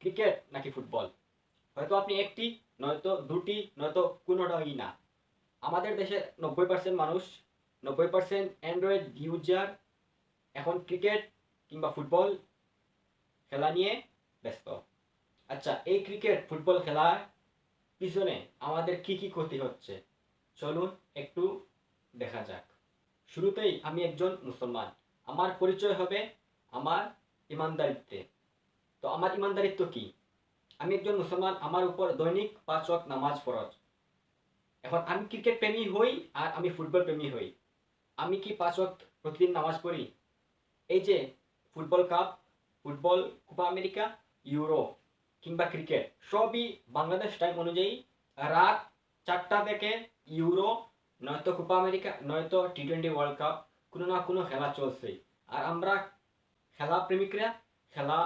Cricket নাকি football? হয়তো আপনি একটি, নয়তো দুটি, নয়তো কোনোটাই না। আমাদের দেশের 90% মানুষ, 90% অ্যান্ড্রয়েড ইউজার এখন ক্রিকেট কিংবা ফুটবল খেলা নিয়ে ব্যস্ত। আচ্ছা, এই ক্রিকেট ফুটবল খেলার পিছনে আমাদের কি কি ক্ষতি হচ্ছে চলুন একটু দেখা যাক। শুরুতেই আমি একজন মুসলমান, আমার পরিচয় হবে আমার ইমানদারিত্বে। তো আমার ইমানদারিত্ব কি? আমি একজন মুসলমান, আমার উপর দৈনিক 5 ওয়াক্ত নামাজ ফরজ। এখন আমি ক্রিকেট প্রেমী হই আর আমি ফুটবল প্রেমী হই, আমি কি 5 ওয়াক্ত প্রতিদিন নামাজ পড়ি? এই যে football cup, football Copa America, euro কিংবা ক্রিকেট সবই বাংলাদেশ টাইম অনুযায়ী রাত 4টা থেকে ইউরো, নয়তো কোপা আমেরিকা, নয়তো টি-20 ওয়ার্ল্ড কাপ, কোনো না কোনো খেলা চলছেই। আর আমরা খেলা প্রেমিকরা খেলা